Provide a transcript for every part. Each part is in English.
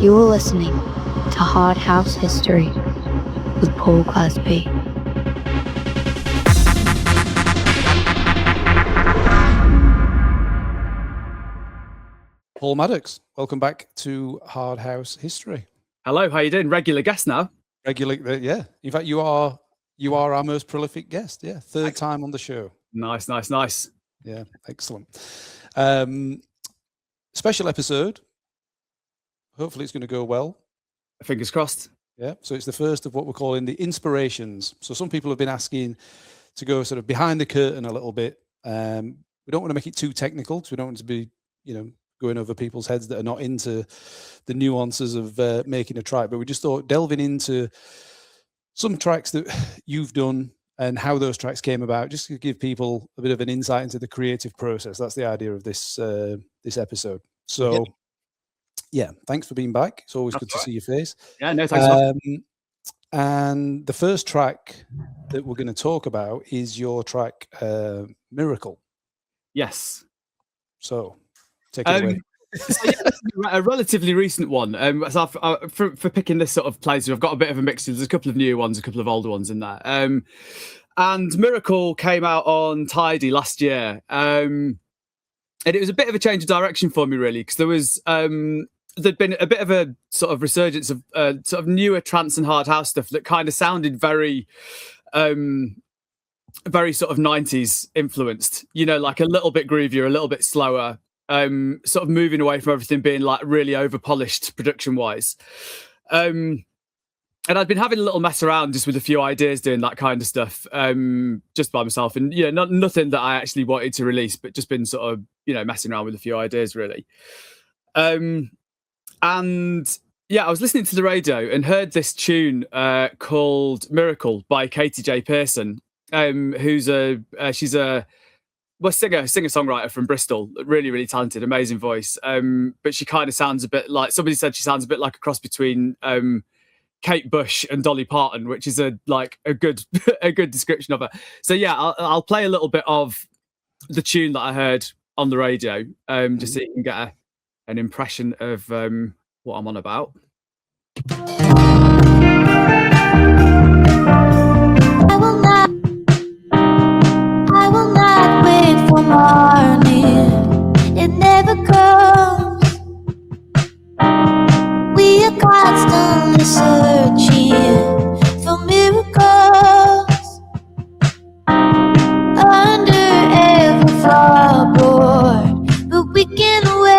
You're listening to Hard House History with Paul Glazby. Paul Maddox, welcome back to Hard House History. Hello, how you doing? Regular guest now. Regular, yeah. In fact, you are our most prolific guest. Yeah, third time on the show. Nice. Yeah, excellent. Special episode. Hopefully, it's going to go well. Fingers crossed. Yeah. So it's the first of what we're calling the inspirations. So some people have been asking to go sort of behind the curtain a little bit. We don't want to make it too technical because we don't want to be, going over people's heads that are not into the nuances of making a track, but we just thought delving into some tracks that you've done and how those tracks came about, just to give people a bit of an insight into the creative process. That's the idea of this this episode. So yeah, thanks for being back. It's always good to see your face. Yeah, no, thanks. And the first track that we're going to talk about is your track Miracle. Yes. So take it away. So yeah, this is a relatively recent one. So for picking this sort of place, I've got a bit of a mixture. There's a couple of newer ones, a couple of older ones in there. And Miracle came out on Tidy last year. And it was a bit of a change of direction for me, really, because there was there'd been a bit of a sort of resurgence of sort of newer trance and hard house stuff that kind of sounded very sort of 90s influenced, like a little bit groovier, a little bit slower. Sort of moving away from everything being like really over polished production wise. And I'd been having a little mess around just with a few ideas doing that kind of stuff, just by myself. And, nothing that I actually wanted to release, but just been sort of, messing around with a few ideas really. And yeah, I was listening to the radio and heard this tune called Miracle by Katie J. Pearson, who's she's a singer-songwriter from Bristol, really, really talented, amazing voice. But she kind of sounds a bit like, somebody said she sounds a bit like a cross between Kate Bush and Dolly Parton, which is a good a good description of her. So yeah, I'll play a little bit of the tune that I heard on the radio, just so you can get an impression of what I'm on about. I will not wait for morning. It never comes. We are constantly searching for miracles under every floorboard, but we can wait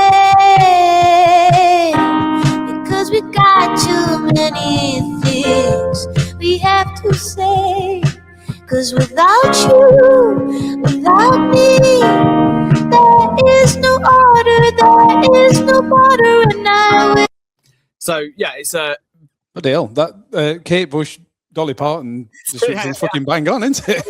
because we got too many things we have to say. 'Cause without you, without me, there is no order, there is no border, and I will. So yeah, it's a deal. That Kate Bush, Dolly Parton description's fucking bang on, isn't it?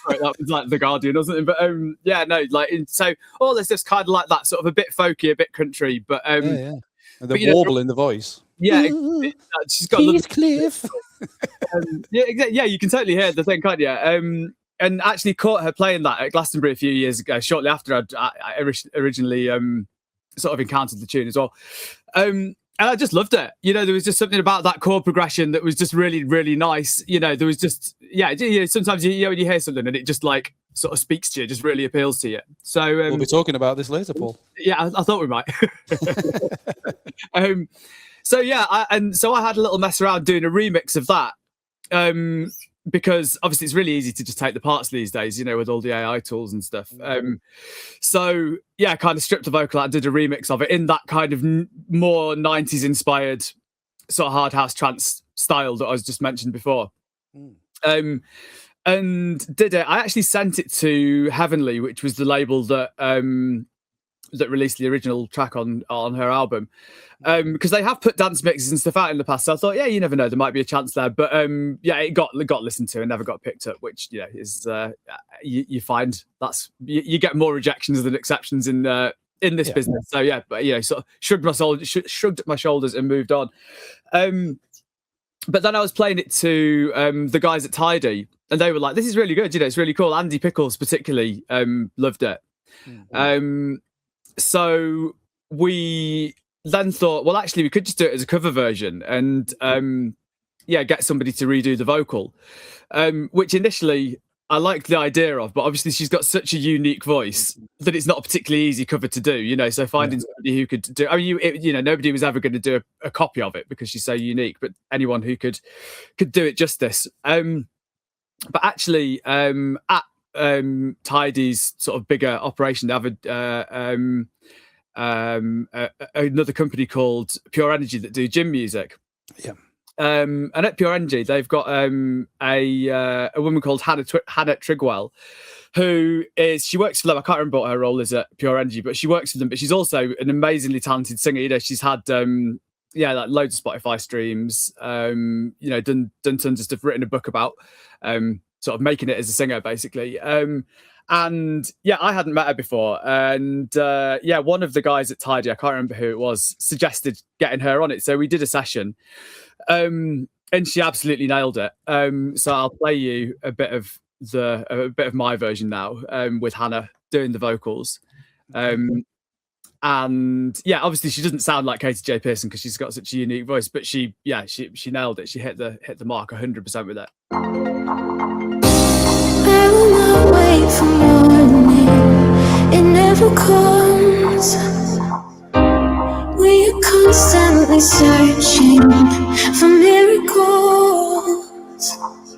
Right, that was like The Guardian, wasn't it? But yeah, no, so all this is kind of like that, sort of a bit folky, a bit country, but yeah. And the warble in the voice. Yeah, she's got Cliff. yeah, you can totally hear the thing, can't you? And actually caught her playing that at Glastonbury a few years ago, shortly after I originally sort of encountered the tune as well. And I just loved it. There was just something about that chord progression that was just really, really nice. There was just, sometimes when you hear something and it just like sort of speaks to you, just really appeals to you. So we'll be talking about this later, Paul. Yeah, I thought we might. So yeah, I had a little mess around doing a remix of that, because obviously it's really easy to just take the parts these days, with all the AI tools and stuff. So yeah, I kind of stripped the vocal out and did a remix of it in that kind of more 90s inspired sort of hard house trance style that I was just mentioned before. And did it. I actually sent it to Heavenly, which was the label that that released the original track on her album, because they have put dance mixes and stuff out in the past. So I thought, yeah, you never know, there might be a chance there. But yeah, it got listened to and never got picked up, which is you find you get more rejections than exceptions in this business. So yeah, but sort of shrugged my shoulders and moved on. But then I was playing it to the guys at Tidy, and they were like, "This is really good. It's really cool." Andy Pickles particularly loved it. So we then thought, well, actually, we could just do it as a cover version and get somebody to redo the vocal, which initially I liked the idea of, but obviously she's got such a unique voice that it's not a particularly easy cover to do, you know. So finding somebody who could do, I mean, nobody was ever going to do a copy of it because she's so unique, but anyone who could do it justice. But actually, at Tidy's sort of bigger operation, they have another company called Pure Energy that do gym music. Yeah. And at Pure Energy, they've got a woman called Hannah Trigwell, she works for them. I can't remember what her role is at Pure Energy, but she works for them. But she's also an amazingly talented singer. You know, she's had like loads of Spotify streams. Done tons of stuff. Written a book about sort of making it as a singer, basically. And yeah, I hadn't met her before. And one of the guys at Tidy, I can't remember who it was, suggested getting her on it. So we did a session. And she absolutely nailed it. So I'll play you a bit of my version now, with Hannah doing the vocals. And yeah, obviously she doesn't sound like Katie J. Pearson because she's got such a unique voice, but she nailed it. She hit the mark 100% with it. I will not wait for morning, it never comes. We are constantly searching for miracles.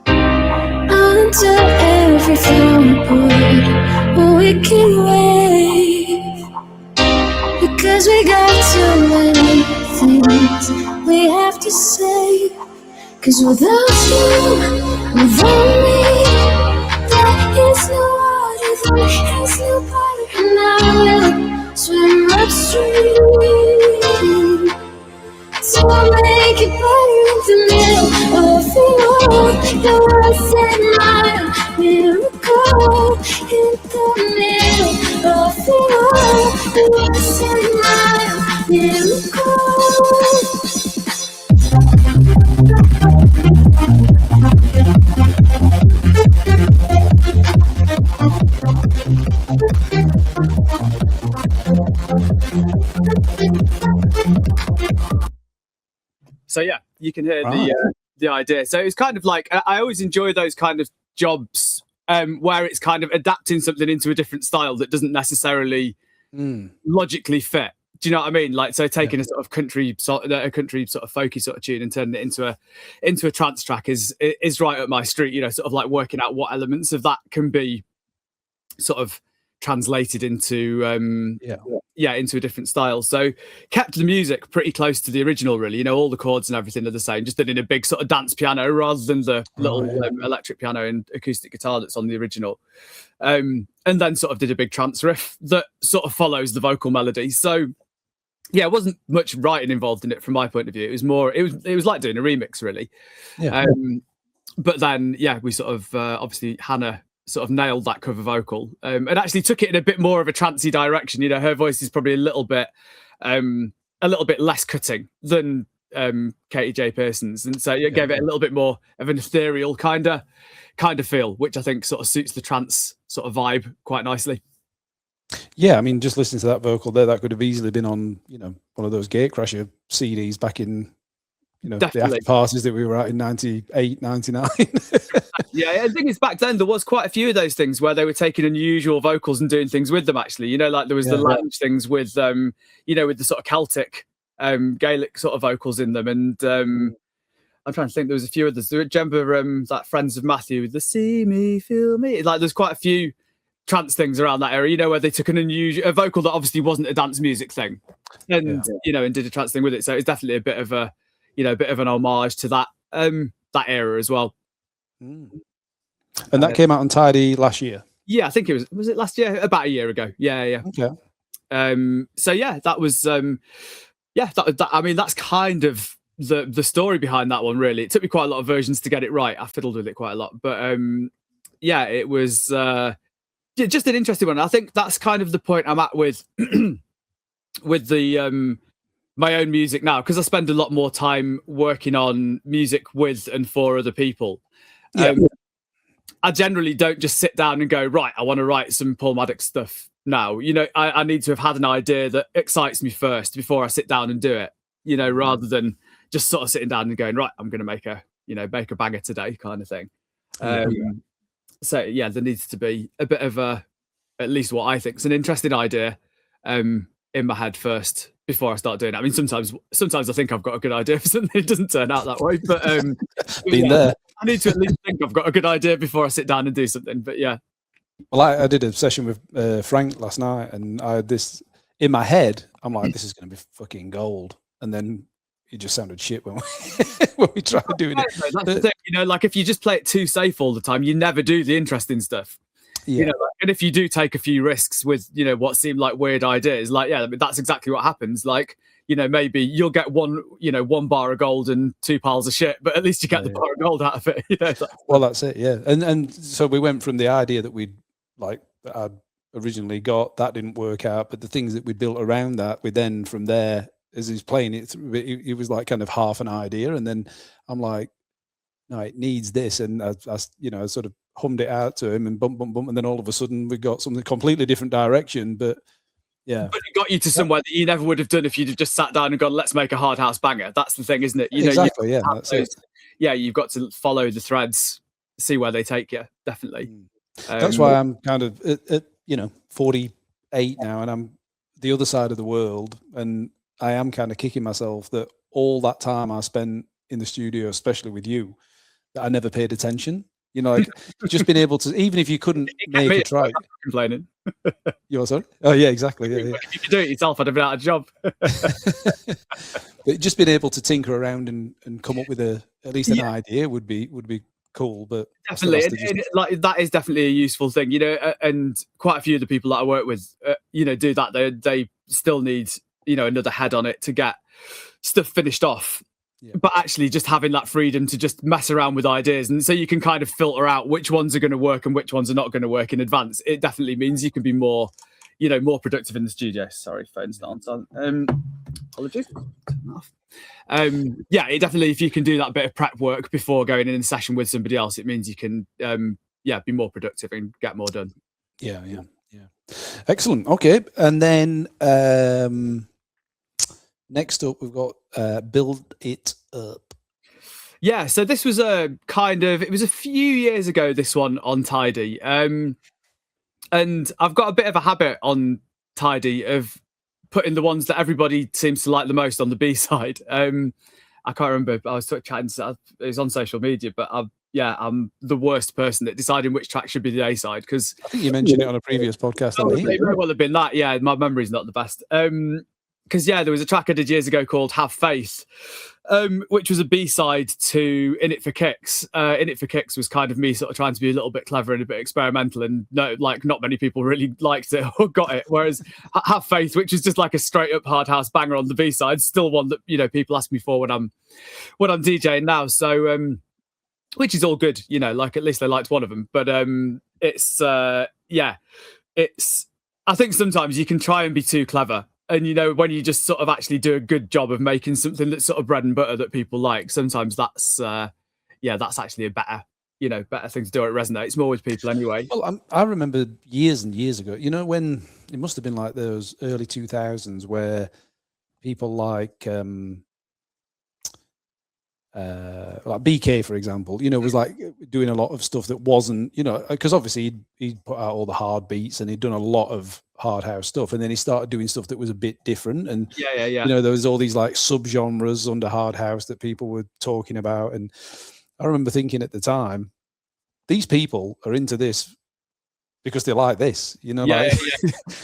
Under every floorboard, a wicked wave. Because we got too many things we have to say. Cause without you, without me, there is no water, there is no water. And I will swim upstream so I'll make it better in the middle of it all. You're worth a mile, miracle in the middle of it all. You're worth a mile, miracle. So yeah, you can hear the idea. So it's kind of like, I always enjoy those kind of jobs where it's kind of adapting something into a different style that doesn't necessarily logically fit. Do you know what I mean? Like, so taking a sort of country sort of folky sort of tune and turning it into a trance track is right up my street. You know, sort of like working out what elements of that can be sort of translated into into a different style. So kept the music pretty close to the original, really. You know, all the chords and everything are the same, just done in a big sort of dance piano rather than the little electric piano and acoustic guitar that's on the original. And then sort of did a big trance riff that sort of follows the vocal melody. So yeah, it wasn't much writing involved in it from my point of view. It was more, it was like doing a remix, really. Yeah. But then, we sort of, obviously Hannah sort of nailed that cover vocal and actually took it in a bit more of a trancey direction. You know, her voice is probably a little bit less cutting than Katie J. Pearson's. And so it gave it a little bit more of an ethereal kind of feel, which I think sort of suits the trance sort of vibe quite nicely. Yeah, I mean, just listening to that vocal there, that could have easily been on, you know, one of those Gatecrasher CDs back in, you know, the after parties that we were at in 98, 99. Yeah, I think it's back then there was quite a few of those things where they were taking unusual vocals and doing things with them, actually. You know, like there was the lounge things with, you know, with the sort of Celtic, Gaelic sort of vocals in them. And I'm trying to think, there was a few others. Do you remember that Friends of Matthew with the See Me, Feel Me? Like there's quite a few trance things around that era, you know, where they took a vocal that obviously wasn't a dance music thing and, you know, and did a trance thing with it. So it's definitely a bit of a, you know, a bit of an homage to that, that era as well. And that came out on Tidy last year. Yeah, I think was it last year? About a year ago. Yeah. Okay. So yeah, that was, that, I mean, that's kind of the story behind that one, really. It took me quite a lot of versions to get it right. I fiddled with it quite a lot, but it was, just an interesting one. I think that's kind of the point I'm at with with the my own music now, because I spend a lot more time working on music with and for other people. I generally don't just sit down and go, right, I want to write some Paul Maddox stuff now. You know, I need to have had an idea that excites me first before I sit down and do it. You know, rather than just sort of sitting down and going, right, I'm going to make a banger today kind of thing. So yeah, there needs to be a bit of at least what I think is an interesting idea in my head first before I start doing it. I mean, sometimes I think I've got a good idea for something. It doesn't turn out that way, but there. I need to at least think I've got a good idea before I sit down and do something. But yeah. Well, I did a session with Frank last night, and I had this in my head. I'm like, this is going to be fucking gold. And then it just sounded shit when we tried doing it. That's the thing, you know, like if you just play it too safe all the time, you never do the interesting stuff. Yeah. You know, and if you do take a few risks with, you know, what seem like weird ideas, like, yeah, that's exactly what happens. Like, you know, maybe you'll get one bar of gold and 2 piles of shit, but at least you get the bar of gold out of it. You know? Well, that's it, yeah. And so we went from the idea that I'd originally got, that didn't work out, but the things that we built around that, we then from there, as he's playing it, it was like kind of half an idea, and then I'm like, no, it needs this, and I sort of hummed it out to him, and bump, and then all of a sudden we got something completely different direction. But yeah, but it got you to somewhere that you never would have done if you'd have just sat down and gone, let's make a hard house banger. That's the thing, isn't it? You exactly, know, that's it. Yeah, you've got to follow the threads, see where they take you. Definitely. That's why I'm kind of at 48 now, and I'm the other side of the world, and I am kind of kicking myself that all that time I spent in the studio, especially with you, that I never paid attention. You know, like just being able to, even if you couldn't make a track. Complaining. You're sorry? Oh yeah, exactly. Yeah. If you could do it yourself, I'd have been out of job. But just being able to tinker around and come up with at least an idea would be cool. But definitely, like that is definitely a useful thing, you know. And quite a few of the people that I work with, you know, do that. They still need, you know, another head on it to get stuff finished off. Yeah. But actually just having that freedom to just mess around with ideas, and so you can kind of filter out which ones are going to work and which ones are not going to work in advance. It definitely means you can be more, you know, more productive in the studio. Sorry, phone's not on. Apologies. Yeah, it definitely, if you can do that bit of prep work before going in a session with somebody else, it means you can be more productive and get more done. Yeah. Excellent. Okay, and then next up we've got Build It Up. Yeah, so this was it was a few years ago, this one on Tidy. And I've got a bit of a habit on Tidy of putting the ones that everybody seems to like the most on the B side. I can't remember, but I was chatting, it was on social media, but I'm the worst person at deciding which track should be the A side, because I think you mentioned it on a previous podcast. It may well have been that. Yeah, my memory's not the best. Because there was a track I did years ago called Have Faith, which was a B-side to In It for Kicks. In It for Kicks was kind of me sort of trying to be a little bit clever and a bit experimental, and not many people really liked it or got it. Whereas Have Faith, which is just like a straight up hard house banger on the B-side, still one that, you know, people ask me for when I'm DJing now. So which is all good, you know, like at least they liked one of them. But I think sometimes you can try and be too clever. And, you know, when you just sort of actually do a good job of making something that's sort of bread and butter that people like, sometimes that's actually a better thing to do. It resonates more with people anyway. Well, I remember years and years ago, you know, when it must have been like those early 2000s where people like BK, for example, you know, was like doing a lot of stuff that wasn't, you know, because obviously he'd put out all the hard beats and he'd done a lot of hard house stuff, and then he started doing stuff that was a bit different, and you know, there was all these like subgenres under hard house that people were talking about, and I remember thinking at the time, these people are into this because they like this, you know,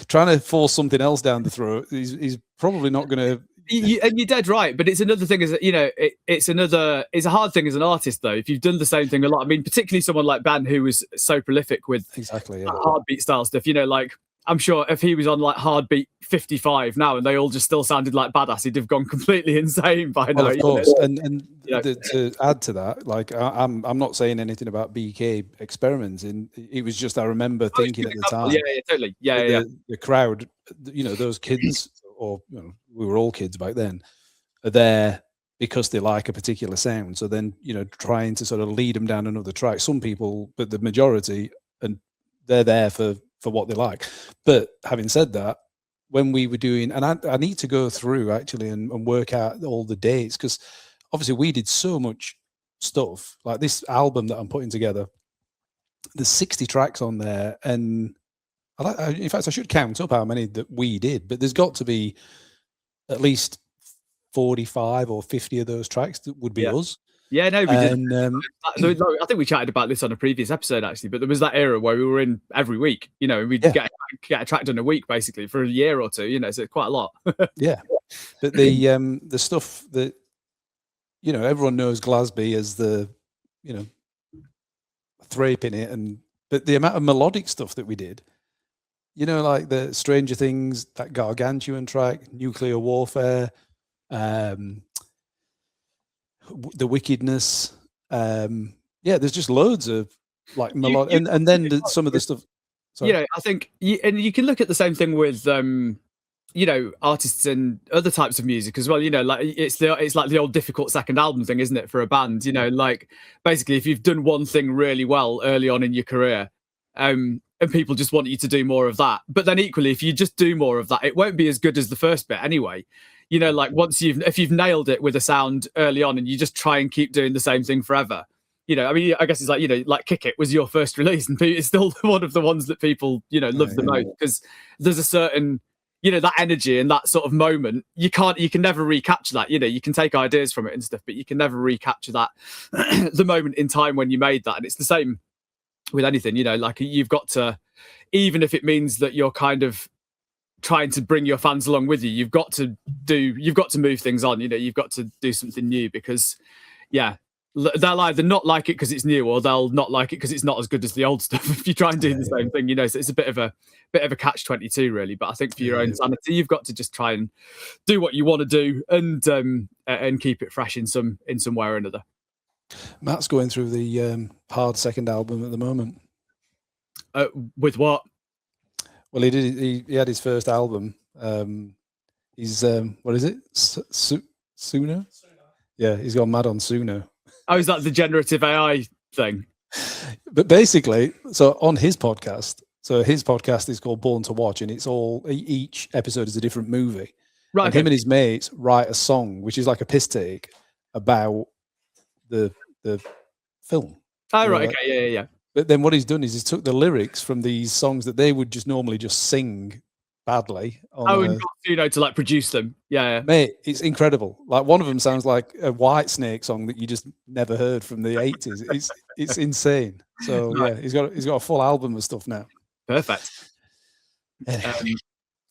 trying to force something else down the throat, he's probably not going to. And you're dead right, but it's another thing, is, you know, it's a hard thing as an artist though, if you've done the same thing a lot. I mean, particularly someone like Ben, who was so prolific with hard beat style stuff, you know, like I'm sure if he was on like hard beat 55 now and they all just still sounded like badass, he'd have gone completely insane by now. Of course, and to add to that, like I'm not saying anything about BK experimenting. It was just I remember thinking at the time, totally, the crowd, you know, those kids, or you know, we were all kids back then, are there because they like a particular sound. So then, you know, trying to sort of lead them down another track. Some people, but the majority, and they're there for for what they like. But having said that, when we were doing, and I need to go through actually and work out all the dates, because obviously we did so much stuff. Like this album that I'm putting together, there's 60 tracks on there, and in fact I should count up how many that we did, but there's got to be at least 45 or 50 of those tracks that would be us. Yeah, no, we did. I think we chatted about this on a previous episode, actually, but there was that era where we were in every week, you know, and we'd get a track done a week, basically, for a year or two, you know, so quite a lot. Yeah. But the stuff that, you know, everyone knows Glazby as the, you know, thrape in it, but the amount of melodic stuff that we did, you know, like the Stranger Things, that Gargantuan track, Nuclear Warfare, the Wickedness, there's just loads of like melodic, and then some of the stuff. Sorry. You know, I think, and you can look at the same thing with, you know, artists and other types of music as well. You know, like it's like the old difficult second album thing, isn't it, for a band? You know, like basically if you've done one thing really well early on in your career, and people just want you to do more of that, but then equally, if you just do more of that, it won't be as good as the first bit anyway. You know, like if you've nailed it with a sound early on and you just try and keep doing the same thing forever, you know, I mean, I guess it's like, you know, like Kick It was your first release and it's still one of the ones that people, you know, love the most, because there's a certain, you know, that energy and that sort of moment, you can never recapture that. You know, you can take ideas from it and stuff, but you can never recapture that the moment in time when you made that. And it's the same with anything, you know, like you've got to, even if it means that you're kind of trying to bring your fans along with you, you've got to move things on, you know, you've got to do something new, because they'll either not like it because it's new, or they'll not like it because it's not as good as the old stuff if you try and do the same thing, you know. So it's a bit of a catch-22 really, but I think for your own sanity, you've got to just try and do what you want to do and keep it fresh in some way or another. Matt's going through the hard second album at the moment. With what? Well, he had his first album. He's what is it? Suno? Yeah, he's gone mad on Suno. Oh, is that the generative AI thing? But basically, so on his podcast, his podcast is called Born to Watch, and it's each episode is a different movie. Right. And him and his mates write a song, which is like a piss take about the film. Oh, right. Okay. Yeah. But then what he's done is he's took the lyrics from these songs that they would just normally just sing badly. And got, you know, to like produce them. Yeah. Mate, it's incredible. Like one of them sounds like a Whitesnake song that you just never heard from the 80s. It's insane. So yeah, he's got a full album of stuff now. Perfect.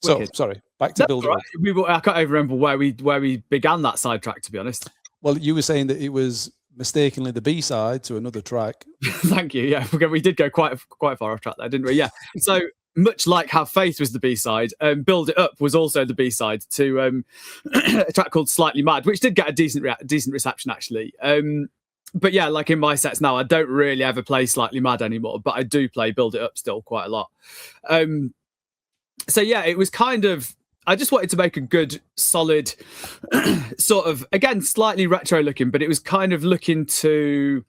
Sorry, back to build. Right. I can't even remember where we began that sidetrack, to be honest. Well, you were saying that it was mistakenly the B-side to another track. Thank you. Yeah, we did go quite far off track there, didn't we? Yeah. So much like Have Faith was the B-side, Build It Up was also the B-side to a track called Slightly Mad, which did get a decent reception actually. But yeah, like in my sets now, I don't really ever play Slightly Mad anymore, but I do play Build It Up still quite a lot. So yeah, it was kind of, I just wanted to make a good, solid, sort of, again, slightly retro looking, but it was kind of looking to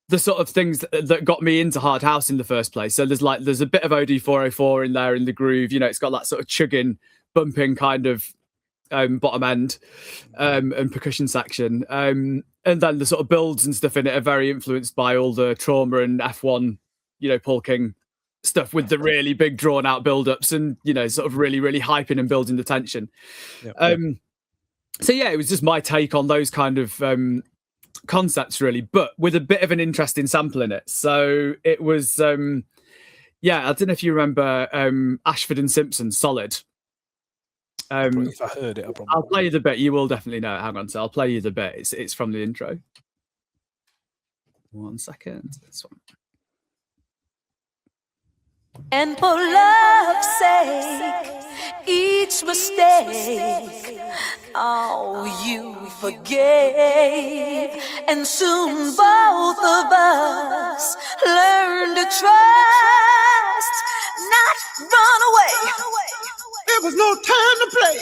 the sort of things that got me into hard house in the first place. So there's a bit of OD404 in there in the groove. You know, it's got that sort of chugging, bumping kind of bottom end and percussion section. And then the sort of builds and stuff in it are very influenced by all the Trauma and F1, you know, Paul King stuff with the really big drawn out build-ups and, you know, sort of really, really hyping and building the tension. So yeah, it was just my take on those kind of concepts really, but with a bit of an interesting sample in it. So it was, I don't know if you remember Ashford and Simpson, Solid. If I heard it, I'll play you the bit. You will definitely know it. Hang on, so I'll play you the bit. It's from the intro. 1 second. This one. And for love's sake, each mistake, you forgave. And soon both of us learned to trust, not run away. There was no time to play.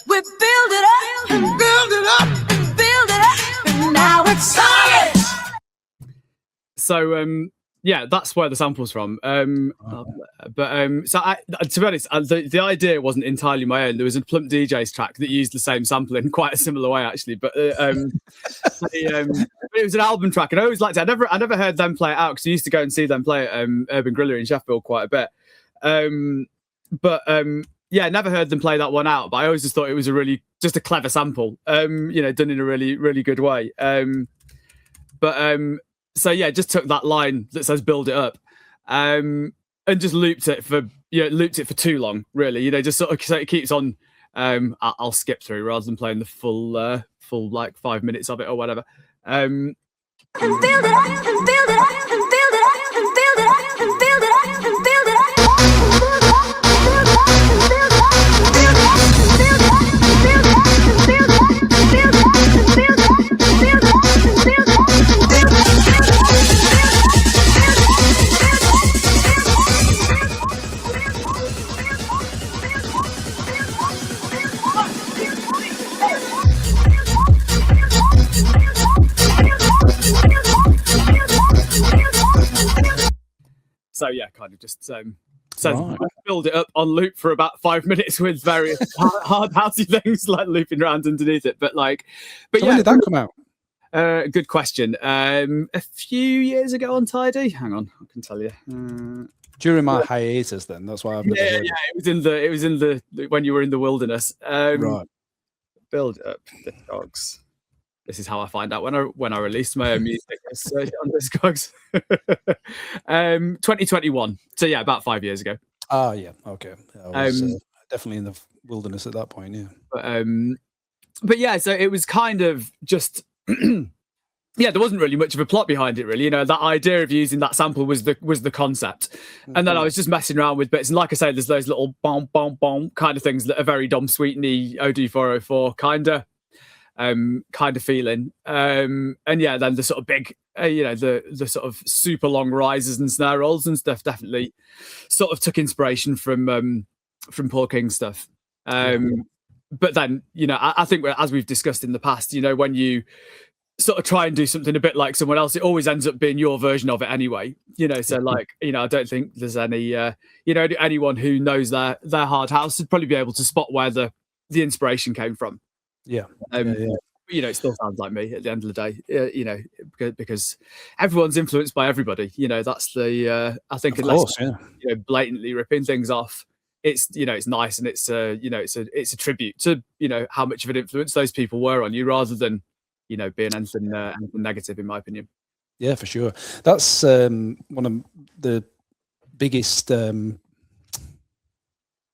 We build it up and build it up and build it up, and now it's solid. So, Yeah, that's where the sample's from. To be honest, the idea wasn't entirely my own. There was a Plump DJs track that used the same sample in quite a similar way, actually. But it was an album track, and I always liked it. I never heard them play it out because I used to go and see them play at Urban Griller in Sheffield quite a bit. Yeah, never heard them play that one out. But I always just thought it was just a clever sample. Done in a really, really good way. So yeah, just took that line that says "build it up," and just looped it for too long. Really, just sort of so it keeps on. I'll skip through rather than playing the full like 5 minutes of it or whatever. And build it up, and build it up, and build it up, and build it up, and build it up, and build it up. So yeah, kind of just build it up on loop for about 5 minutes with various hard housey things like looping around underneath it. But when did that come out? Good question. A few years ago on Tidy. Hang on, I can tell you. During my hiatus, then that's why I've never heard it was in the when you were in the wilderness. Right. Build up the dogs. This is how I find out when I released my own music. Search on Discogs. 2021. So yeah, about 5 years ago. Ah, yeah. Okay. I was definitely in the wilderness at that point. Yeah. But yeah, so it was kind of just. Yeah, there wasn't really much of a plot behind it, really. That idea of using that sample was the concept, and then I was just messing around with bits. And like I say, there's those little bomb bomb bomb kind of things that are very Dom Sweeteny OD404 kind of feeling. And yeah, then the sort of big, the sort of super long rises and snare rolls and stuff definitely sort of took inspiration from Paul King's stuff. But then, I think as we've discussed in the past, when you sort of try and do something a bit like someone else, it always ends up being your version of it anyway. So like, I don't think there's any, anyone who knows their hard house would probably be able to spot where the inspiration came from. Yeah. It still sounds like me at the end of the day, because everyone's influenced by everybody. That's the, I think, unless blatantly ripping things off, it's, it's nice and it's it's a tribute to, how much of an influence those people were on you rather than, being anything negative, in my opinion. Yeah, for sure. That's one of the biggest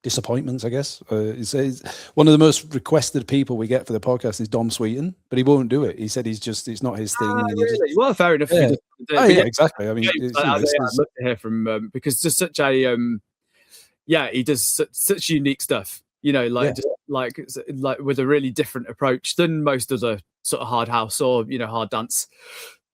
disappointments, I guess. It's one of the most requested people we get for the podcast is Dom Sweeten, but he won't do it. He said it's not his thing. Really? Well, fair enough. Yeah. Yeah, exactly. I mean, I'd love to hear from because just such a he does such unique stuff. Just like with a really different approach than most other sort of hard house or hard dance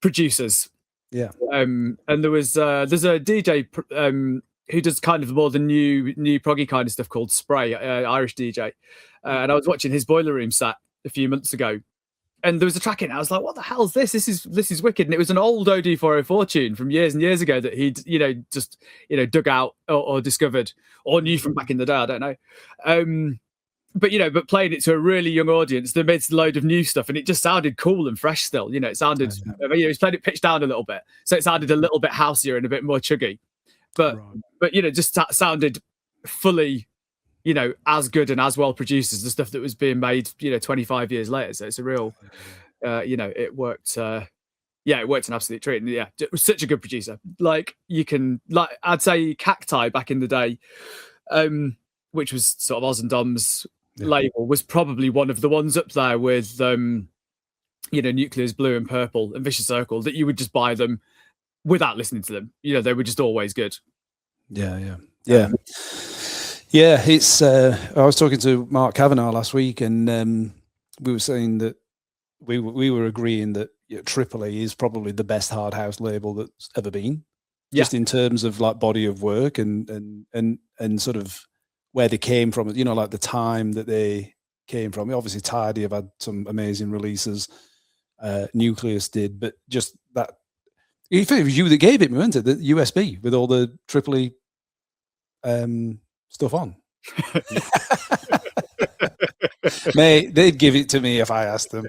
producers. Yeah. And there's a DJ who does kind of more the new proggy kind of stuff called Spray, Irish DJ. And I was watching his Boiler Room set a few months ago, and there was a track in it. I was like, "What the hell is this? This is wicked!" And it was an old OD404 tune from years and years ago that he'd just dug out or discovered or knew from back in the day. I don't know. But playing it to a really young audience amidst a load of new stuff, and it just sounded cool and fresh still. It sounded, he's played it pitched down a little bit, so it sounded a little bit houseier and a bit more chuggy. But just sounded fully, as good and as well produced as the stuff that was being made, 25 years later. So it's a real, it worked. It worked an absolute treat. And it was such a good producer. I'd say Cacti back in the day, which was sort of Oz and Dom's label, was probably one of the ones up there with, Nuclear's Blue and Purple and Vicious Circle that you would just buy them without listening to them. They were just always good. Yeah. It's I was talking to Mark Kavanagh last week, and we were saying that we were agreeing that AAA is probably the best hard house label that's ever been, just in terms of like body of work and sort of where they came from, like the time that they came from. Obviously Tidy have had some amazing releases, Nucleus did, but just that It was you that gave it me, wasn't it? The USB with all the Tripoli stuff on. Mate, they'd give it to me if I asked them.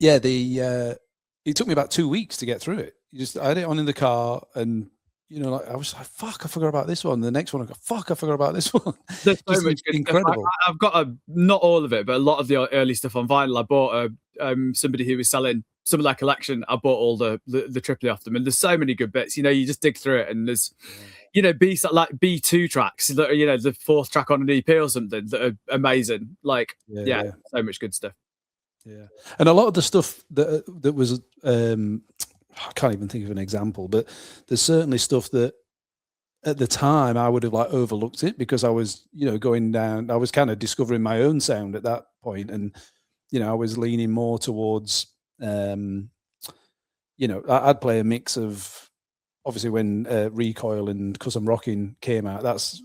Yeah, it took me about 2 weeks to get through it. I had it on in the car, and I was like, "Fuck, I forgot about this one." The next one, I go, "Fuck, I forgot about this one." There's so much good incredible. stuff. I've got not all of it, but a lot of the early stuff on vinyl. I bought somebody who was selling some of their collection. I bought all the Tripoli off them, and there's so many good bits. You just dig through it, and there's B2 tracks that are the fourth track on an EP or something that are amazing. Like so much good stuff. Yeah, and a lot of the stuff that was I can't even think of an example, but there's certainly stuff that at the time I would have overlooked it because I was going down. I was kind of discovering my own sound at that point, and I was leaning more towards I'd play a mix of, obviously when Recoil and 'Cause I'm Rocking came out. That's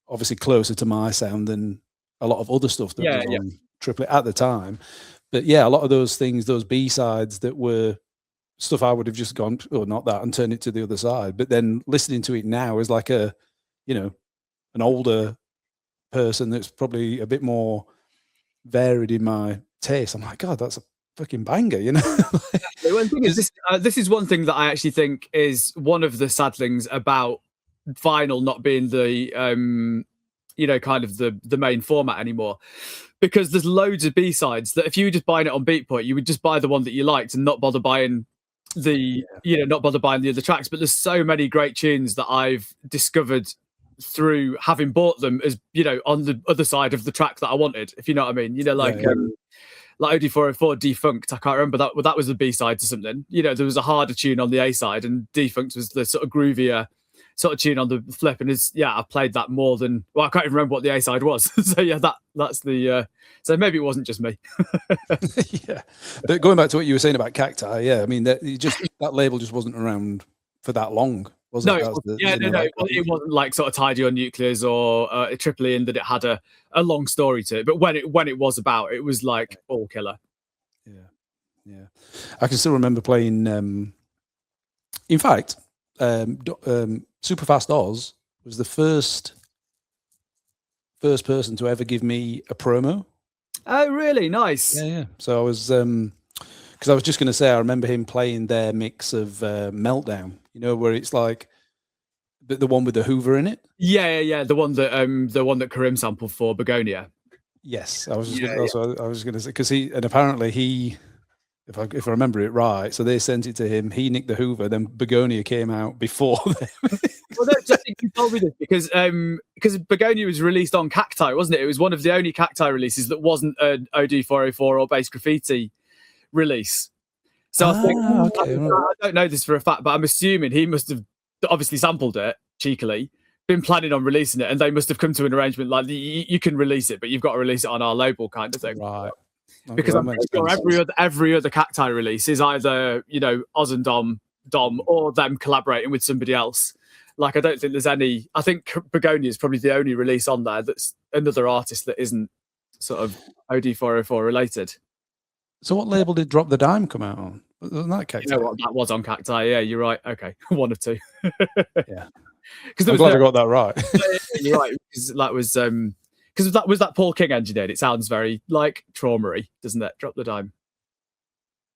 obviously closer to my sound than a lot of other stuff that was on Triplet at the time. But yeah, a lot of those things, those B-sides that were stuff I would have just gone, oh, not that, and turned it to the other side. But then listening to it now is like an older person that's probably a bit more varied in my taste. I'm like, God, that's a fucking banger, The thing is, this is one thing that I actually think is one of the sad things about vinyl not being the kind of the main format anymore, because there's loads of B-sides that if you were just buying it on Beatport, you would just buy the one that you liked and not bother buying the other tracks. But there's so many great tunes that I've discovered through having bought them as on the other side of the track that I wanted, if you know what I mean. Like OD404 Defunct, I can't remember that was the B-side to something. There was a harder tune on the A-side, and Defunct was the sort of groovier sort of tune on the flip. And I've played that more than, well, I can't even remember what the A-side was. So yeah, that's the so maybe it wasn't just me. Yeah, but going back to what you were saying about Cacti, yeah, I mean that label just wasn't around for that long, was it? It wasn't like sort of Tidy or Nucleus or Tripoli, in that it had a long story to it. But when it was about, it was like all killer. Yeah. I can still remember playing. In fact, Superfast Oz was the first person to ever give me a promo. Oh, really? Nice. Yeah. So I was because I was just going to say, I remember him playing their mix of Meltdown. Where it's like the one with the Hoover in it. Yeah. The one that Karim sampled for Begonia. Yes, I was just going to say, because apparently if I remember it right, so they sent it to him. He nicked the Hoover, then Begonia came out before them. Well, no, I think you told me this because Begonia was released on Cacti, wasn't it? It was one of the only Cacti releases that wasn't an OD404 or Bass Graffiti release. So I think I don't know this for a fact, but I'm assuming he must have obviously sampled it cheekily, been planning on releasing it, and they must have come to an arrangement like you can release it, but you've got to release it on our label, kind of thing. Right. Okay, because I'm sure every other Cacti release is either Oz and Dom or them collaborating with somebody else. Like, I don't think there's any. I think Begonia is probably the only release on there that's another artist that isn't sort of OD404 related. So what label did Drop the Dime come out on? Wasn't that Cacti? That was on Cacti. Yeah, you're right. Okay, one or two. Yeah, because I'm glad I got that right. You're right. Because that was because that was that Paul King engineered. It sounds very like Trauma-y, doesn't it? Drop the Dime.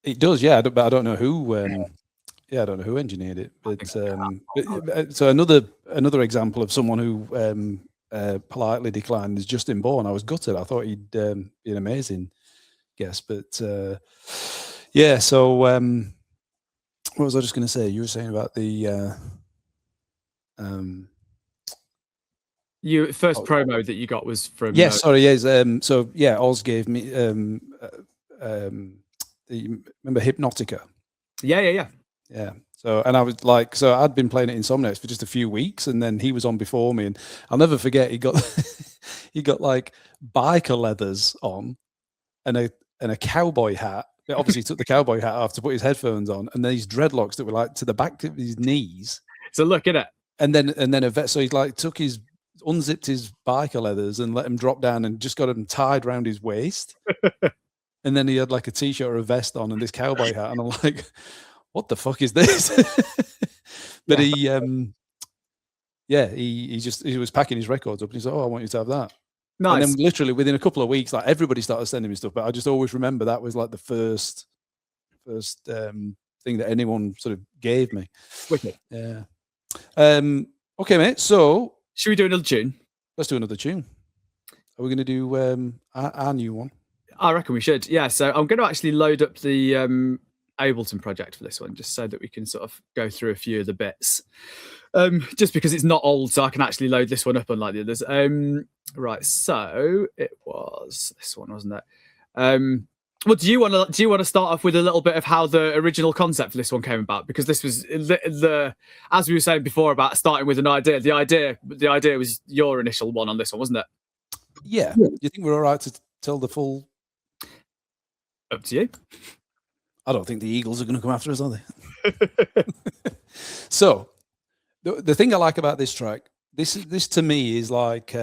It does, yeah. But I don't know who. I don't know who engineered it. But so another example of someone who politely declined is Justin Bourne. I was gutted. I thought he'd be an amazing guest, but yeah. So what was I just going to say? You were saying about the you first promo that you got was from so yeah, Oz gave me remember Hypnotica? Yeah. So, and I was like, so I'd been playing it in Somnex for just a few weeks, and then he was on before me, and I'll never forget he got like biker leathers on and a cowboy hat. Obviously, he took the cowboy hat off to put his headphones on, and these dreadlocks that were like to the back of his knees. So look at it. And then a vet. So he like unzipped his biker leathers and let him drop down and just got them tied around his waist. and then he had like a t-shirt or a vest on and this cowboy hat, and I'm like, what the fuck is this? But he was packing his records up and he's like, oh, I want you to have that. Nice. And then literally within a couple of weeks, like everybody started sending me stuff, but I just always remember that was like the first thing that anyone sort of gave me. Wicked. Yeah. Okay, mate. So should we do another tune? Let's do another tune. Are we going to do our new one? I reckon we should. Yeah. So I'm going to actually load up the Ableton project for this one, just so that we can sort of go through a few of the bits. Just because it's not old, so I can actually load this one up unlike the others. Right. So it was this one, wasn't it? Well, do you want to start off with a little bit of how the original concept for this one came about? Because this was as we were saying before about starting with an idea. The idea was your initial one on this one, wasn't it? Yeah. Do you think we're all right to tell the full? Up to you. I don't think the Eagles are going to come after us, are they? So, the thing I like about this track, this to me is like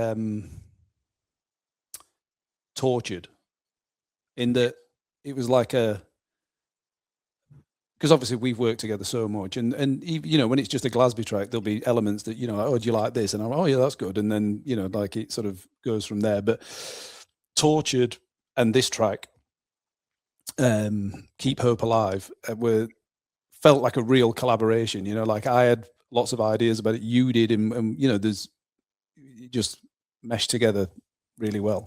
tortured, in that it was like because obviously we've worked together so much, and you know, when it's just a Glazby track, there'll be elements that, you know, like, oh, do you like this? And I'm like, oh yeah, that's good, and then, you know, like it sort of goes from there. But tortured and this track, Keep Hope Alive, felt like a real collaboration. You know, like I had lots of ideas about it, you did, and you know, it just meshed together really well.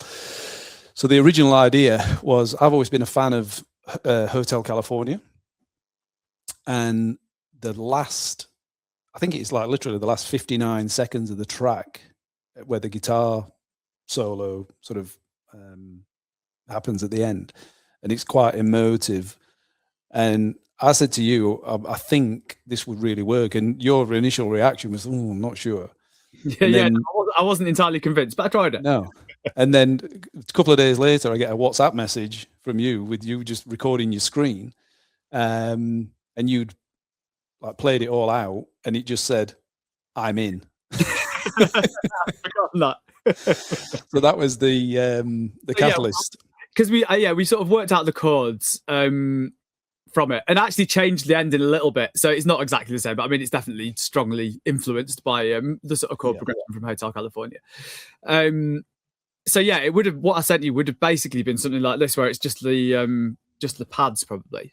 So the original idea was, I've always been a fan of Hotel California, and I think it's like literally the last 59 seconds of the track where the guitar solo sort of happens at the end, and it's quite emotive. And I said to you, I think this would really work, and your initial reaction was, oh, I'm not sure. I wasn't entirely convinced, but I tried it. No. And then a couple of days later, I get a WhatsApp message from you with you just recording your screen, and you'd like played it all out, and it just said, I'm in. I've forgotten that. So that was the catalyst. Because we sort of worked out the chords from it, and actually changed the ending a little bit, so it's not exactly the same, but I mean it's definitely strongly influenced by the sort of chord progression from Hotel California. So yeah, it would have, what I sent you would have basically been something like this, where it's just the pads probably.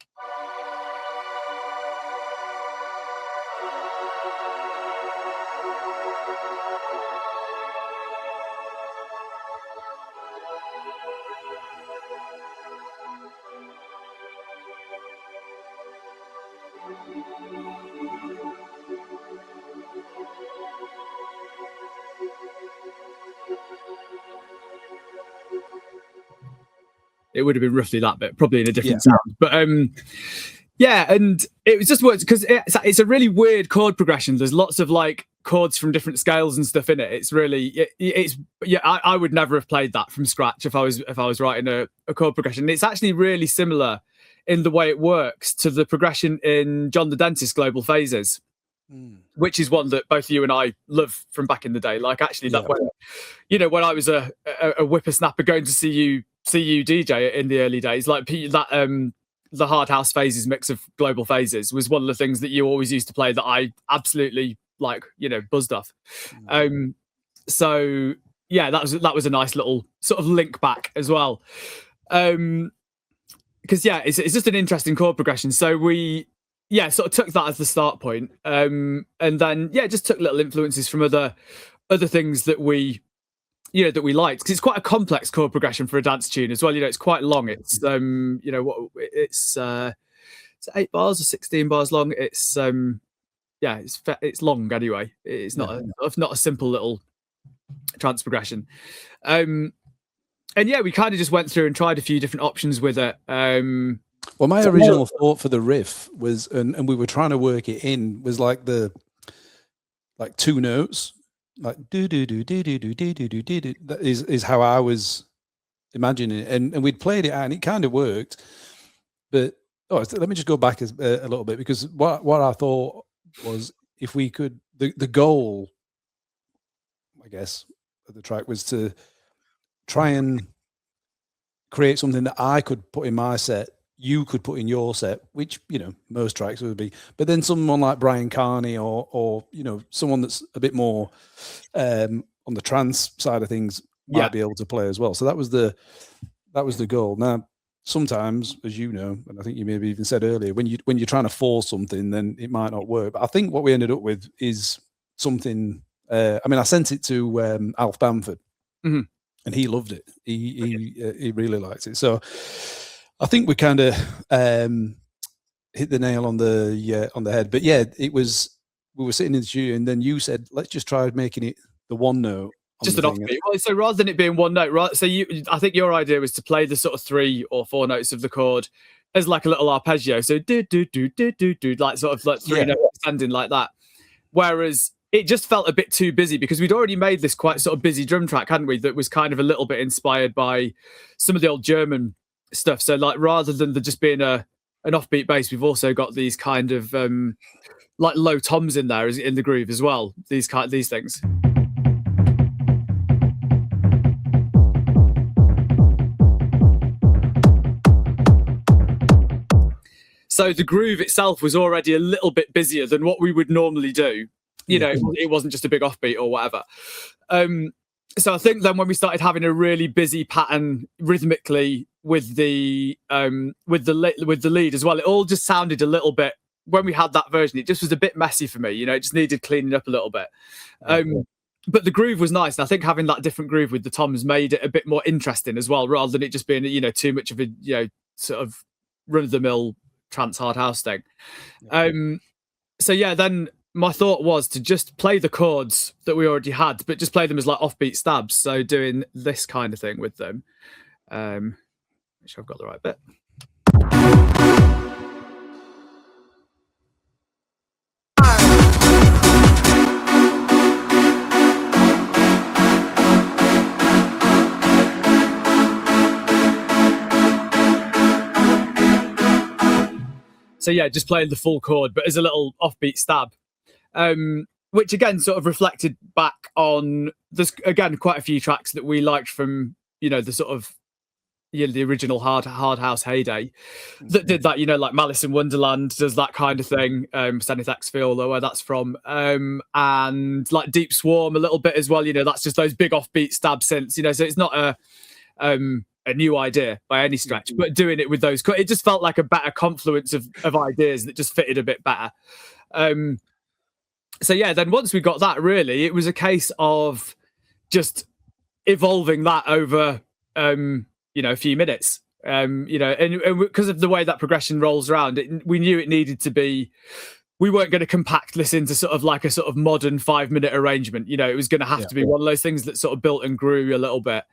It would have been roughly that bit, probably in a different sound. But yeah, and it was just worked because it's a really weird chord progression. There's lots of like chords from different scales and stuff in it. It's really I would never have played that from scratch if I was writing a chord progression. It's actually really similar in the way it works to the progression in John the Dentist's Global Phases, which is one that both you and I love from back in the day. Like actually that when I was a whippersnapper going to see you DJ in the early days, like that the Hard House Phases mix of Global Phases was one of the things that you always used to play that I absolutely like, you know, buzzed off. So yeah, that was a nice little sort of link back as well. Because yeah, it's just an interesting chord progression. So we sort of took that as the start point, and then just took little influences from other things that we liked, because it's quite a complex chord progression for a dance tune as well. You know, it's quite long. It's it's 8 bars or 16 bars long. It's it's long anyway. It's not a simple little trance progression. And yeah, we kind of just went through and tried a few different options with it. Well, my original thought for the riff was, and we were trying to work it in, was like two notes, like do do do do do do do do do do do. That is how I was imagining it, and we'd played it out, and it kind of worked. But let me just go back a little bit, because what I thought was, if we could, the goal, I guess, of the track was to try and create something that I could put in my set, you could put in your set, which, you know, most tracks would be. But then someone like Brian Carney or you know, someone that's a bit more on the trance side of things might be able to play as well. So that was the goal. Now, sometimes, as you know, and I think you maybe even said earlier, when you're trying to force something, then it might not work. But I think what we ended up with is something. I mean, I sent it to Alf Bamford, and he loved it. He really liked it. So I think we kind of hit the nail on the head. But yeah, it was. We were sitting in the studio, and then you said, "Let's just try making it the one note." Just an offbeat. Well, so rather than it being one note, right? So I think your idea was to play the sort of 3 or 4 notes of the chord as like a little arpeggio. So do do do do do do, like sort of like 3 notes standing like that. Whereas it just felt a bit too busy because we'd already made this quite sort of busy drum track, hadn't we? That was kind of a little bit inspired by some of the old German stuff. So like rather than just being an offbeat bass, we've also got these kind of like low toms in there in the groove as well. These things. So the groove itself was already a little bit busier than what we would normally do. You know, it wasn't just a big offbeat or whatever. So I think then when we started having a really busy pattern rhythmically with the lead as well, it all just sounded a little bit. When we had that version, it just was a bit messy for me. You know, it just needed cleaning up a little bit. But the groove was nice. And I think having that different groove with the toms made it a bit more interesting as well, rather than it just being, you know, too much of a, you know, sort of run of the mill trance hard house thing. So yeah, then my thought was to just play the chords that we already had, but just play them as like offbeat stabs. So doing this kind of thing with them. Make sure I've got the right bit. So yeah, just playing the full chord, but as a little offbeat stab, which again sort of reflected back on there's again quite a few tracks that we liked from, you know, the sort of, you know, the original hard house heyday that did that, you know, like Malice in Wonderland does that kind of thing, Zenith X Viola, where that's from, and like Deep Swarm a little bit as well, you know, that's just those big offbeat stab synths, you know, so it's not a new idea by any stretch, but doing it with those, it just felt like a better confluence of ideas that just fitted a bit better. So yeah, then once we got that, really, it was a case of just evolving that over, you know, a few minutes, you know, and because of the way that progression rolls around, we knew it needed to be, we weren't going to compact this into sort of like a sort of modern 5-minute arrangement. You know, it was going to have to be one of those things that sort of built and grew a little bit.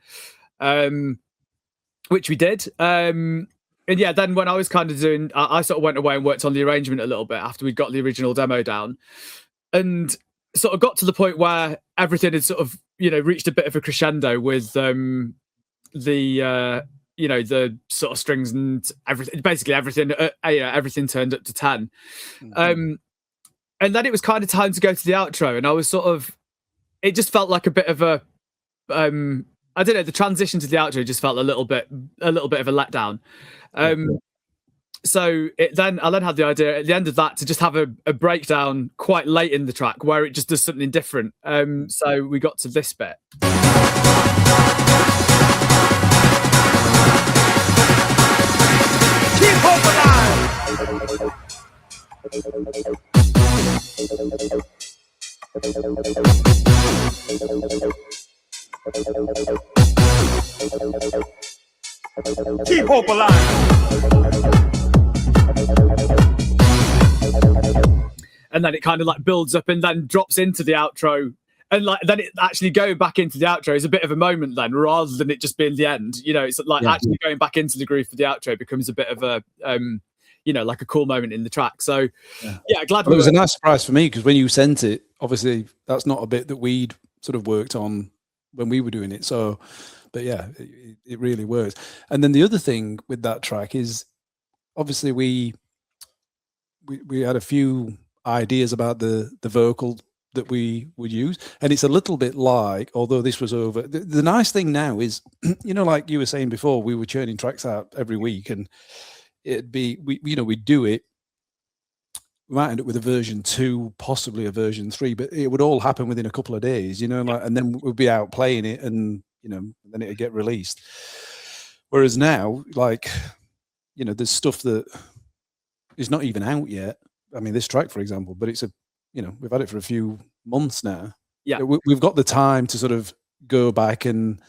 Which we did. And yeah, then when I was kind of doing, I sort of went away and worked on the arrangement a little bit after we'd got the original demo down, and sort of got to the point where everything had sort of, you know, reached a bit of a crescendo with the you know, the sort of strings and everything, basically everything, everything turned up to 10. And then it was kind of time to go to the outro, and I was sort of, it just felt like a bit of a, I don't know, the transition to the outro just felt a little bit of a letdown. So I then had the idea at the end of that to just have a breakdown quite late in the track where it just does something different. So we got to this bit. Keep hope alive. Keep hope alive. And then it kind of like builds up and then drops into the outro. And like then it actually going back into the outro is a bit of a moment then, rather than it just being the end. You know, it's like actually going back into the groove for the outro becomes a bit of a you know, like a cool moment in the track. So yeah, glad it was a nice surprise for me, because when you sent it, obviously that's not a bit that we'd sort of worked on when we were doing it. So but yeah, it really works. And then the other thing with that track is obviously we had a few ideas about the vocal that we would use. And it's a little bit like, although this was over, the nice thing now is, you know, like you were saying before, we were churning tracks out every week, and it'd be, we'd do it. We might end up with a version 2, possibly a version 3, but it would all happen within a couple of days, you know, like, and then we'd be out playing it, and, you know, then it'd get released. Whereas now, like, you know, there's stuff that is not even out yet. I mean, this track, for example, but it's we've had it for a few months now. Yeah. We've got the time to sort of go back and,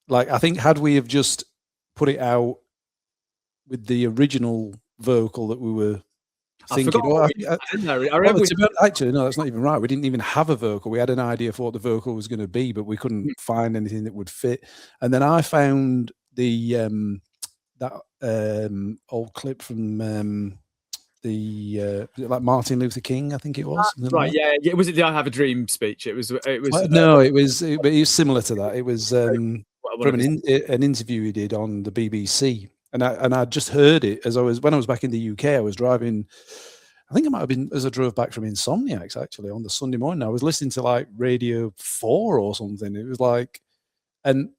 like, I think had we have just put it out with the original vocal that we were thinking, actually, no, that's not even right. We didn't even have a vocal. We had an idea for what the vocal was going to be, but we couldn't find anything that would fit. And then I found the old clip from like Martin Luther King, I think it was. Right, yeah. Was it the "I Have a Dream" speech? It was. No, it was similar to that. It was from an interview he did on the BBC. And I just heard it when I was back in the UK. I was driving, I think it might have been as I drove back from Insomniacs, actually, on the Sunday morning. I was listening to like Radio 4 or something. It was like, and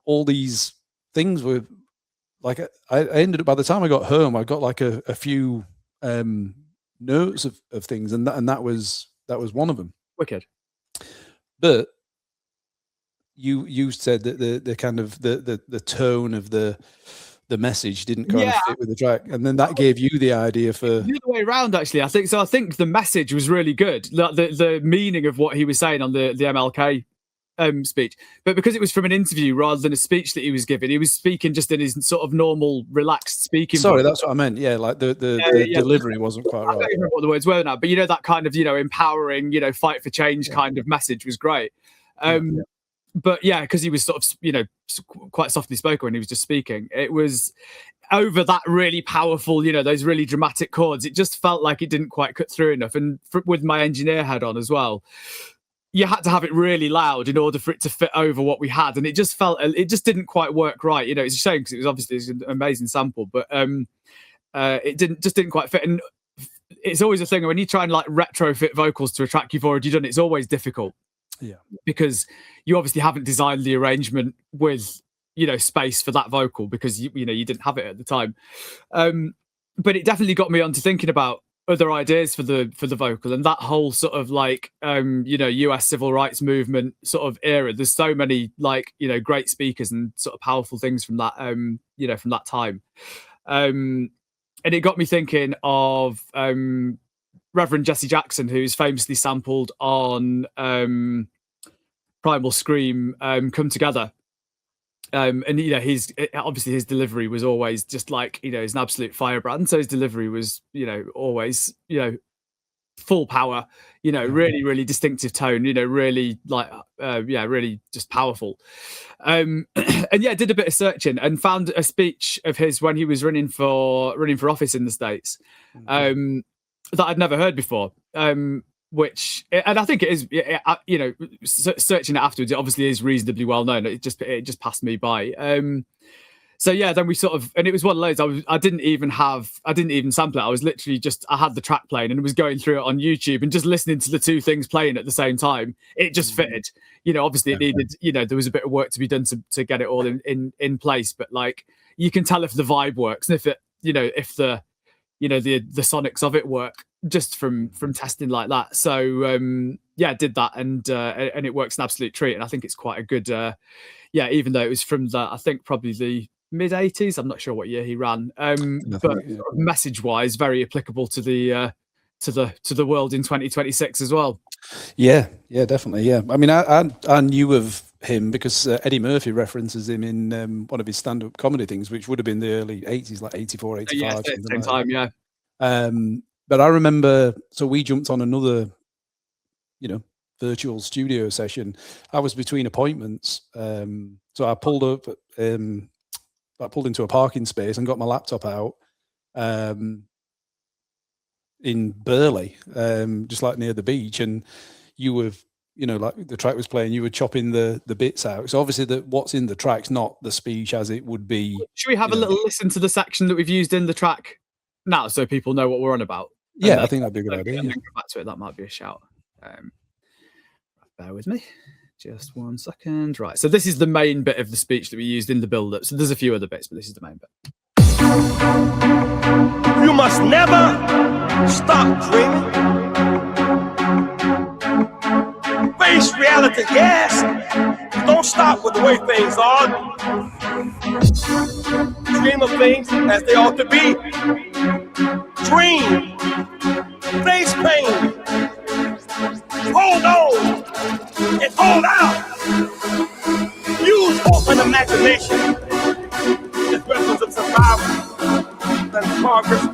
all these things were like, I ended up, by the time I got home, I got like a few notes of things, and that was one of them. Wicked. But you said that the kind of the tone of the message didn't kind of fit with the track, and then that gave you the idea for the other way around. Actually, I think so. I think the message was really good, like the meaning of what he was saying on the MLK speech, but because it was from an interview rather than a speech that he was giving, he was speaking just in his sort of normal, relaxed speaking. Sorry, that's what I meant. Yeah, like the delivery wasn't quite right. I don't remember what the words were now, but you know, that kind of, you know, empowering, you know, fight for change kind of message was great. But yeah, because he was sort of, you know, quite softly spoken when he was just speaking. It was over that really powerful, you know, those really dramatic chords. It just felt like it didn't quite cut through enough. And with my engineer head on as well, you had to have it really loud in order for it to fit over what we had. And it just didn't quite work right. You know, it's a shame because it was obviously an amazing sample, but it didn't quite fit. And it's always a thing when you try and like retrofit vocals to a track you've already done, it's always difficult. Yeah, because you obviously haven't designed the arrangement with, you know, space for that vocal because you didn't have it at the time. But it definitely got me onto thinking about other ideas for the vocal, and that whole sort of like you know, US civil rights movement sort of era. There's so many like, you know, great speakers and sort of powerful things from that you know, from that time. And it got me thinking of Reverend Jesse Jackson, who's famously sampled on Primal Scream, Come Together. And, you know, his delivery was always just like, you know, he's an absolute firebrand. So his delivery was, you know, always, you know, full power, you know, really, really distinctive tone, you know, really like, really just powerful. And yeah, did a bit of searching and found a speech of his when he was running for office in the States. That I'd never heard before, which, and I think it is, you know, searching it afterwards, it obviously is reasonably well known. It just passed me by. So yeah, then we sort of, and it was one of those, I didn't even sample it. I was literally I had the track playing and was going through it on YouTube and just listening to the two things playing at the same time. It just fitted, you know, obviously it needed, you know, there was a bit of work to be done to get it all in place, but like, you can tell if the vibe works and if it, you know, if the, you know, the sonics of it work just from testing like that. So yeah, did that and it works an absolute treat. And I think it's quite a good, even though it was from I think probably the mid 80s. I'm not sure what year he ran, but message wise, very applicable to the world in 2026 as well. Yeah, definitely. Yeah, I mean, I knew of him because Eddie Murphy references him in one of his stand-up comedy things, which would have been the early 80s, like 84, 85. Yeah, same time, yeah. But I remember, so we jumped on another, you know, virtual studio session. I was between appointments, so I pulled up, I pulled into a parking space and got my laptop out in Burley, just like near the beach, and you were, you know, like the track was playing, you were chopping the bits out. So obviously what's in the track's not the speech as it would be. Should we have a little listen to the section that we've used in the track now so people know what we're on about? Yeah, I think that'd be a good idea. And then go back to it, that might be a shout. Bear with me. Just 1 second. Right. So this is the main bit of the speech that we used in the build-up. So there's a few other bits, but this is the main bit. You must never stop dreaming. Face reality, yes. Don't stop with the way things are. Dream of things as they ought to be. Dream. Face pain. Hold on and hold out. Use hope and imagination as weapons of survival and progress.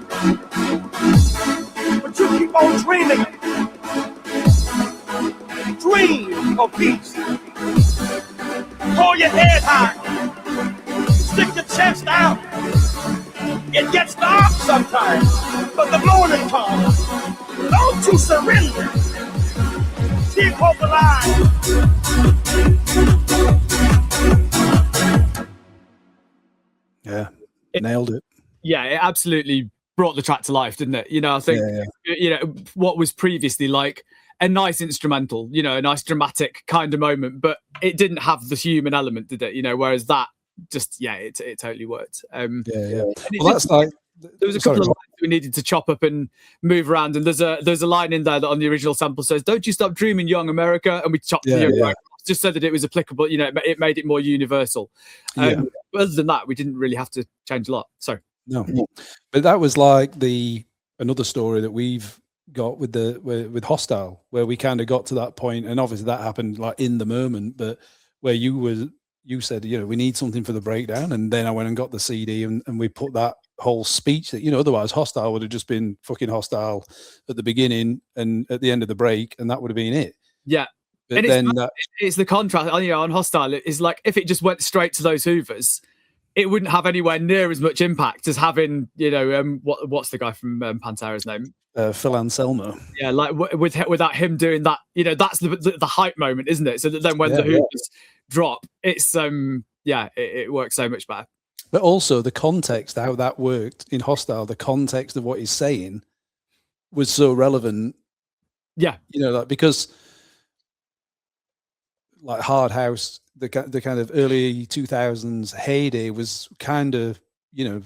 But you keep on dreaming. Dream of peace. Hold your head high. Stick your chest out. It gets dark sometimes, but the morning comes. Don't you surrender. Keep hope alive. Yeah, nailed it. Yeah, it absolutely brought the track to life, didn't it? You know, I think you know what was previously like a nice instrumental, you know, a nice dramatic kind of moment, but it didn't have the human element, did it? You know, whereas that just it totally worked. Well, that's like there was a couple of lines we needed to chop up and move around, and there's a line in there that on the original sample says, "Don't you stop dreaming, young America," and we chopped the young America just so that it was applicable. You know, it made it more universal. But other than that, we didn't really have to change a lot. So no, but that was like another story that we've got with Hostile, where we kind of got to that point, and obviously that happened like in the moment, but where you said, you know, we need something for the breakdown, and then I went and got the CD and we put that whole speech that, you know, otherwise Hostile would have just been fucking Hostile at the beginning and at the end of the break, and that would have been it. Yeah. But and then it's the contrast, you know, on Hostile. It's like if it just went straight to those Hoovers, it wouldn't have anywhere near as much impact as having, you know, what's the guy from Pantera's name? Phil Anselmo. Yeah, like without him doing that, you know, that's the hype moment, isn't it? So that then when the Hoovers drop, it's it works so much better. But also the context, how that worked in Hostile, the context of what he's saying was so relevant. Yeah, you know, like, because like Hard House, the kind of early 2000s heyday was kind of, you know,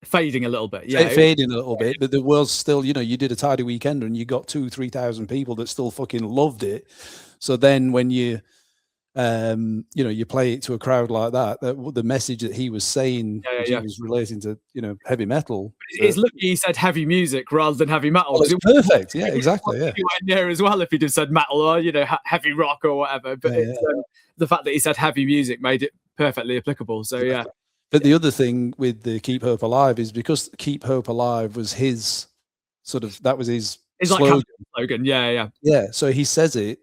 fading a little bit. Fading a little bit, but there was still, you know, you did a Tidy Weekender and you got 2,000-3,000 people that still fucking loved it. So then when you you know, you play it to a crowd like that, the message that he was saying, he was relating to, you know, heavy metal. It's lucky he said heavy music rather than heavy metal. Well, it's perfect. Yeah, exactly. Yeah. There as well if he'd have said metal or, you know, heavy rock or whatever. But the fact that he said heavy music made it perfectly applicable. So yeah. But the other thing with the Keep Hope Alive is because Keep Hope Alive was his that was his slogan. Slogan. Yeah. So he says it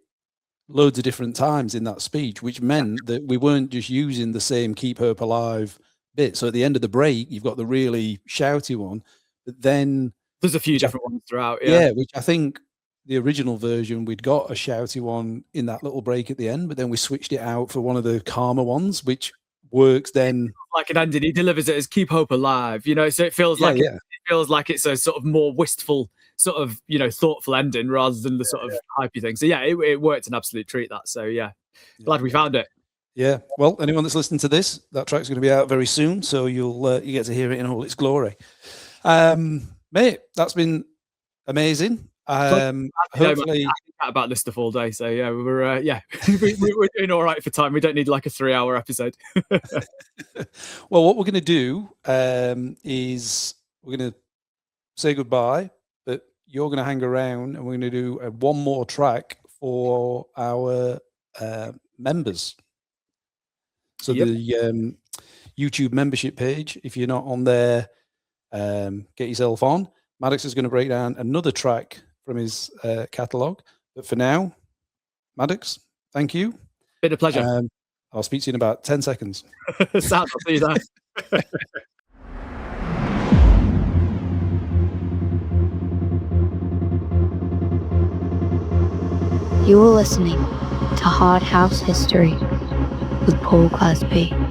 loads of different times in that speech, which meant that we weren't just using the same Keep Hope Alive bit. So at the end of the break, you've got the really shouty one, but then there's a few different ones throughout. Yeah, which I think the original version, we'd got a shouty one in that little break at the end, but then we switched it out for one of the calmer ones, which works then like an ending. He delivers it as Keep Hope Alive, you know, so it feels like it feels like it's a sort of more wistful, sort of, you know, thoughtful ending rather than the sort of hypey thing. So it worked an absolute treat, that. So glad we found it. Yeah, well, anyone that's listening to this, that track's going to be out very soon, so you get to hear it in all its glory. Mate, that's been amazing. Hopefully, I can chat about this stuff all day. So yeah, we're doing all right for time. We don't need like a 3-hour episode. Well, what we're going to do is we're going to say goodbye, but you're going to hang around, and we're going to do one more track for our members. So the YouTube membership page, if you're not on there, get yourself on. Maddox is going to break down another track from his catalogue. But for now, Maddox, thank you. Been a pleasure. I'll speak to you in about 10 seconds. Sam, I'll see you there. You are listening to Hard House History with Paul Glazby.